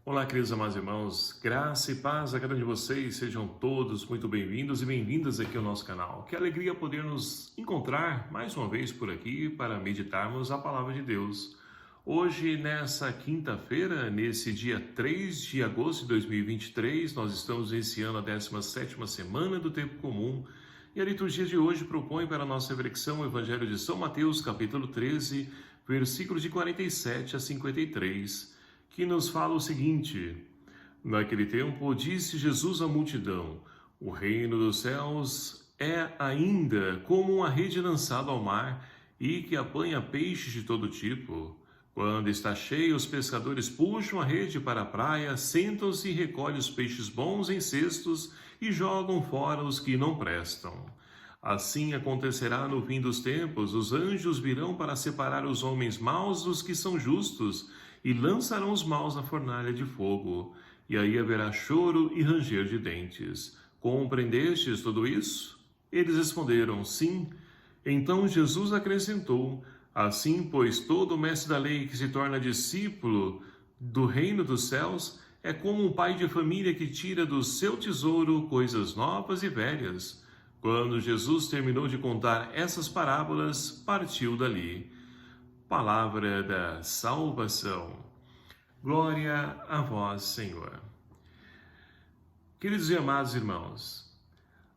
Olá, queridos amados irmãos, graça e paz a cada um de vocês, sejam todos muito bem-vindos e bem-vindas aqui ao nosso canal. Que alegria poder nos encontrar mais uma vez por aqui para meditarmos a Palavra de Deus. Hoje, nessa quinta-feira, nesse dia 3 de agosto de 2023, nós estamos iniciando a 17ª semana do Tempo Comum e a liturgia de hoje propõe para a nossa reflexão o Evangelho de São Mateus, capítulo 13, versículos de 47 a 53, que nos fala o seguinte: naquele tempo disse Jesus à multidão: o reino dos céus é ainda como uma rede lançada ao mar e que apanha peixes de todo tipo. Quando está cheio, os pescadores puxam a rede para a praia, sentam-se e recolhem os peixes bons em cestos e jogam fora os que não prestam. Assim acontecerá no fim dos tempos: os anjos virão para separar os homens maus dos que são justos e lançarão os maus na fornalha de fogo. E aí haverá choro e ranger de dentes. Compreendestes tudo isso? Eles responderam: sim. Então Jesus acrescentou: assim, pois, todo mestre da lei que se torna discípulo do reino dos céus é como um pai de família que tira do seu tesouro coisas novas e velhas. Quando Jesus terminou de contar essas parábolas, partiu dali. Palavra da salvação. Glória a vós, Senhor. Queridos e amados irmãos,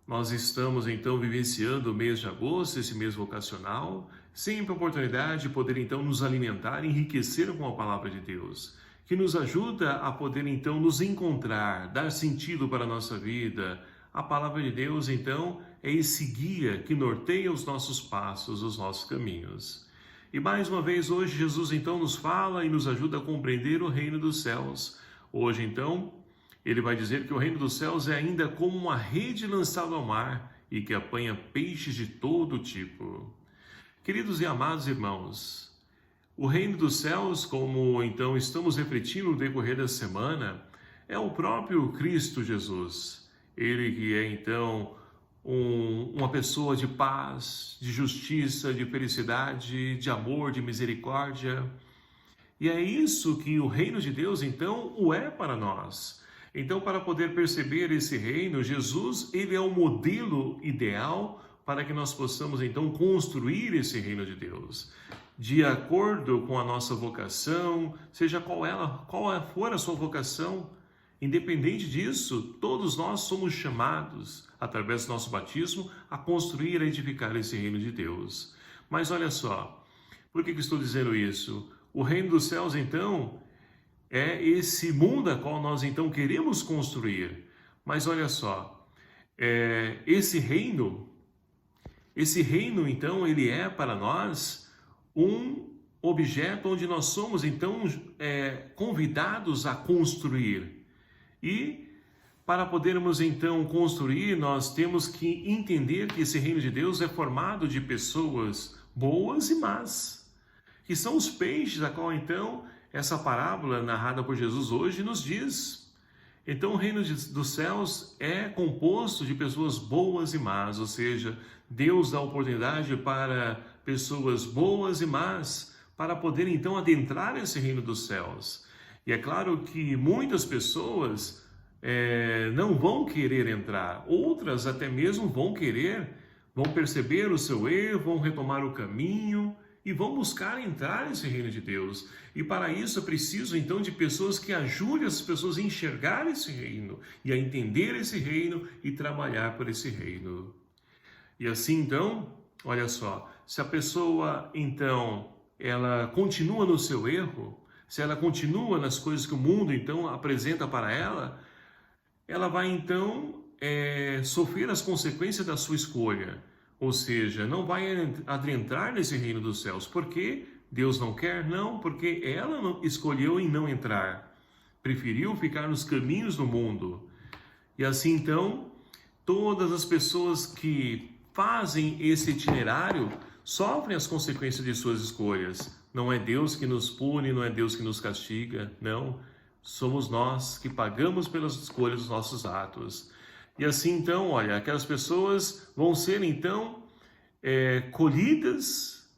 nós estamos então vivenciando o mês de agosto, esse mês vocacional, sempre a oportunidade de poder então nos alimentar e enriquecer com a palavra de Deus, que nos ajuda a poder então nos encontrar, dar sentido para a nossa vida. A palavra de Deus então é esse guia que norteia os nossos passos, os nossos caminhos. E mais uma vez hoje Jesus então nos fala e nos ajuda a compreender o reino dos céus. Hoje então ele vai dizer que o reino dos céus é ainda como uma rede lançada ao mar e que apanha peixes de todo tipo. Queridos e amados irmãos, o reino dos céus, como então estamos refletindo no decorrer da semana, é o próprio Cristo Jesus. Ele que é então uma pessoa de paz, de justiça, de felicidade, de amor, de misericórdia. E é isso que o reino de Deus, então, o é para nós. Então, para poder perceber esse reino, Jesus, ele é o modelo ideal para que nós possamos, então, construir esse reino de Deus. De acordo com a nossa vocação, seja qual for a sua vocação, independente disso, todos nós somos chamados, através do nosso batismo, a construir e edificar esse reino de Deus. Mas olha só, por que estou dizendo isso? O reino dos céus, então, é esse mundo a qual nós, então, queremos construir. Mas olha só, esse reino, então, ele é para nós um objeto onde nós somos, então, convidados a construir. E para podermos então construir, nós temos que entender que esse reino de Deus é formado de pessoas boas e más, que são os peixes, a qual então essa parábola narrada por Jesus hoje nos diz. Então o reino dos céus é composto de pessoas boas e más, ou seja, Deus dá oportunidade para pessoas boas e más para poder então adentrar esse reino dos céus. E é claro que muitas pessoas não vão querer entrar, outras até mesmo vão perceber o seu erro, vão retomar o caminho e vão buscar entrar nesse reino de Deus. E para isso é preciso então de pessoas que ajudem as pessoas a enxergar esse reino e a entender esse reino e trabalhar por esse reino. E assim então, olha só, se a pessoa então ela continua no seu erro, se ela continua nas coisas que o mundo então apresenta para ela, ela vai então sofrer as consequências da sua escolha. Ou seja, não vai adentrar nesse reino dos céus. Por quê? Deus não quer? Não, porque ela escolheu em não entrar. Preferiu ficar nos caminhos do mundo. E assim então, todas as pessoas que fazem esse itinerário sofrem as consequências de suas escolhas. Não é Deus que nos pune, não é Deus que nos castiga, não. Somos nós que pagamos pelas escolhas dos nossos atos. E assim então, olha, aquelas pessoas vão ser então colhidas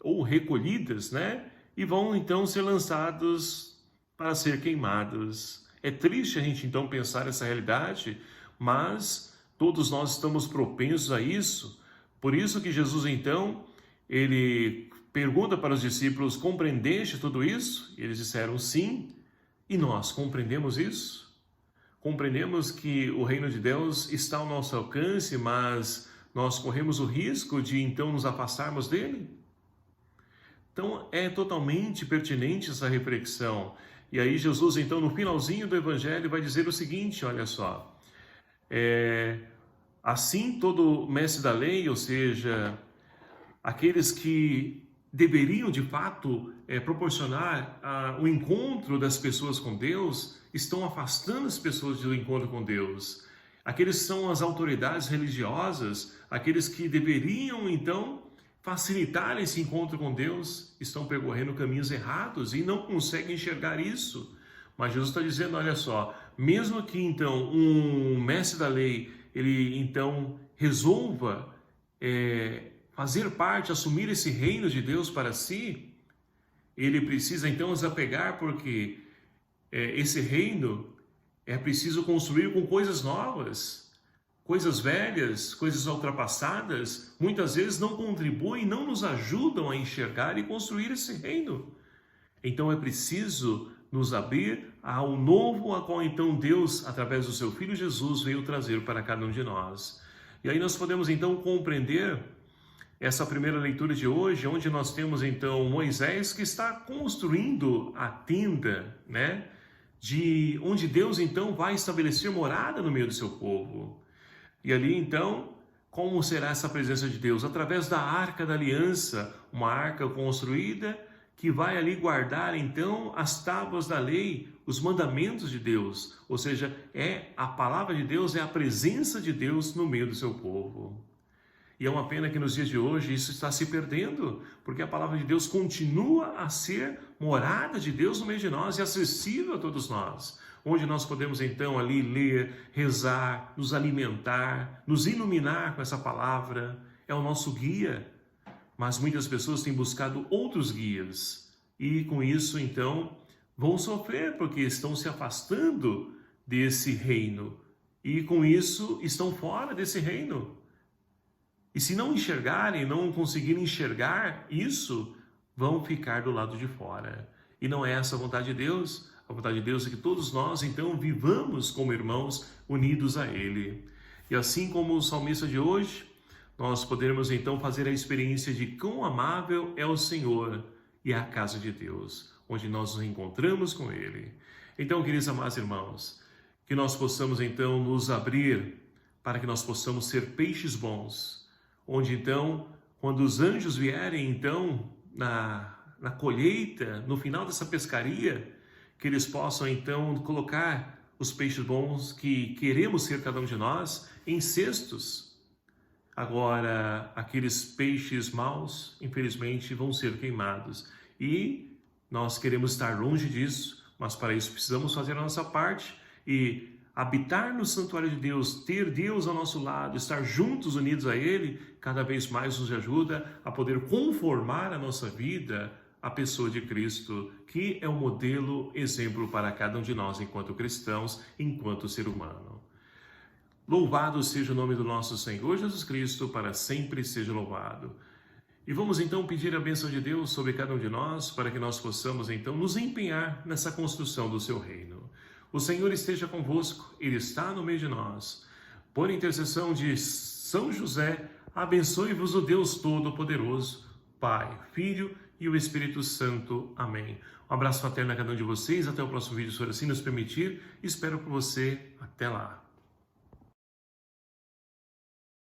ou recolhidas, né? E vão então ser lançados para ser queimados. É triste a gente então pensar essa realidade, mas todos nós estamos propensos a isso. Por isso que Jesus então, ele pergunta para os discípulos: compreendeste tudo isso? E eles disseram sim. E nós compreendemos isso? Compreendemos que o reino de Deus está ao nosso alcance, mas nós corremos o risco de então nos afastarmos dele? Então é totalmente pertinente essa reflexão. E aí Jesus então no finalzinho do Evangelho vai dizer o seguinte, olha só, assim todo mestre da lei, ou seja, aqueles que deveriam de fato proporcionar o encontro das pessoas com Deus, estão afastando as pessoas do encontro com Deus. Aqueles são as autoridades religiosas, aqueles que deveriam então facilitar esse encontro com Deus, estão percorrendo caminhos errados e não conseguem enxergar isso. Mas Jesus está dizendo, olha só, mesmo que então um mestre da lei, ele então resolva fazer parte, assumir esse reino de Deus para si, ele precisa então desapegar, porque esse reino é preciso construir com coisas novas. Coisas velhas, coisas ultrapassadas, muitas vezes não contribuem, não nos ajudam a enxergar e construir esse reino. Então é preciso nos abrir ao novo, a qual então Deus, através do seu Filho Jesus, veio trazer para cada um de nós. E aí nós podemos então compreender essa primeira leitura de hoje, onde nós temos então Moisés que está construindo a tenda, né? De onde Deus então vai estabelecer morada no meio do seu povo. E ali então, como será essa presença de Deus? Através da Arca da Aliança, uma arca construída que vai ali guardar então as tábuas da lei, os mandamentos de Deus. Ou seja, a palavra de Deus, é a presença de Deus no meio do seu povo. E é uma pena que nos dias de hoje isso está se perdendo, porque a palavra de Deus continua a ser morada de Deus no meio de nós e acessível a todos nós, onde nós podemos então ali ler, rezar, nos alimentar, nos iluminar com essa palavra. É o nosso guia, mas muitas pessoas têm buscado outros guias e com isso então vão sofrer, porque estão se afastando desse reino e com isso estão fora desse reino. E se não enxergarem, não conseguirem enxergar isso, vão ficar do lado de fora. E não é essa a vontade de Deus. A vontade de Deus é que todos nós, então, vivamos como irmãos unidos a Ele. E assim como o salmista de hoje, nós poderemos, então, fazer a experiência de quão amável é o Senhor e a casa de Deus, onde nós nos encontramos com Ele. Então, queridos amados irmãos, que nós possamos, então, nos abrir para que nós possamos ser peixes bons, onde então, quando os anjos vierem então na colheita, no final dessa pescaria, que eles possam então colocar os peixes bons que queremos ser cada um de nós em cestos. Agora, aqueles peixes maus, infelizmente, vão ser queimados. E nós queremos estar longe disso, mas para isso precisamos fazer a nossa parte e habitar no santuário de Deus, ter Deus ao nosso lado, estar juntos, unidos a Ele, cada vez mais nos ajuda a poder conformar a nossa vida à pessoa de Cristo, que é um modelo, exemplo para cada um de nós enquanto cristãos, enquanto ser humano. Louvado seja o nome do nosso Senhor Jesus Cristo, para sempre seja louvado. E vamos então pedir a bênção de Deus sobre cada um de nós, para que nós possamos então nos empenhar nessa construção do seu reino. O Senhor esteja convosco, Ele está no meio de nós. Por intercessão de São José, abençoe-vos o Deus Todo-Poderoso, Pai, Filho e o Espírito Santo. Amém. Um abraço fraterno a cada um de vocês. Até o próximo vídeo, se assim nos permitir. Espero por você. Até lá.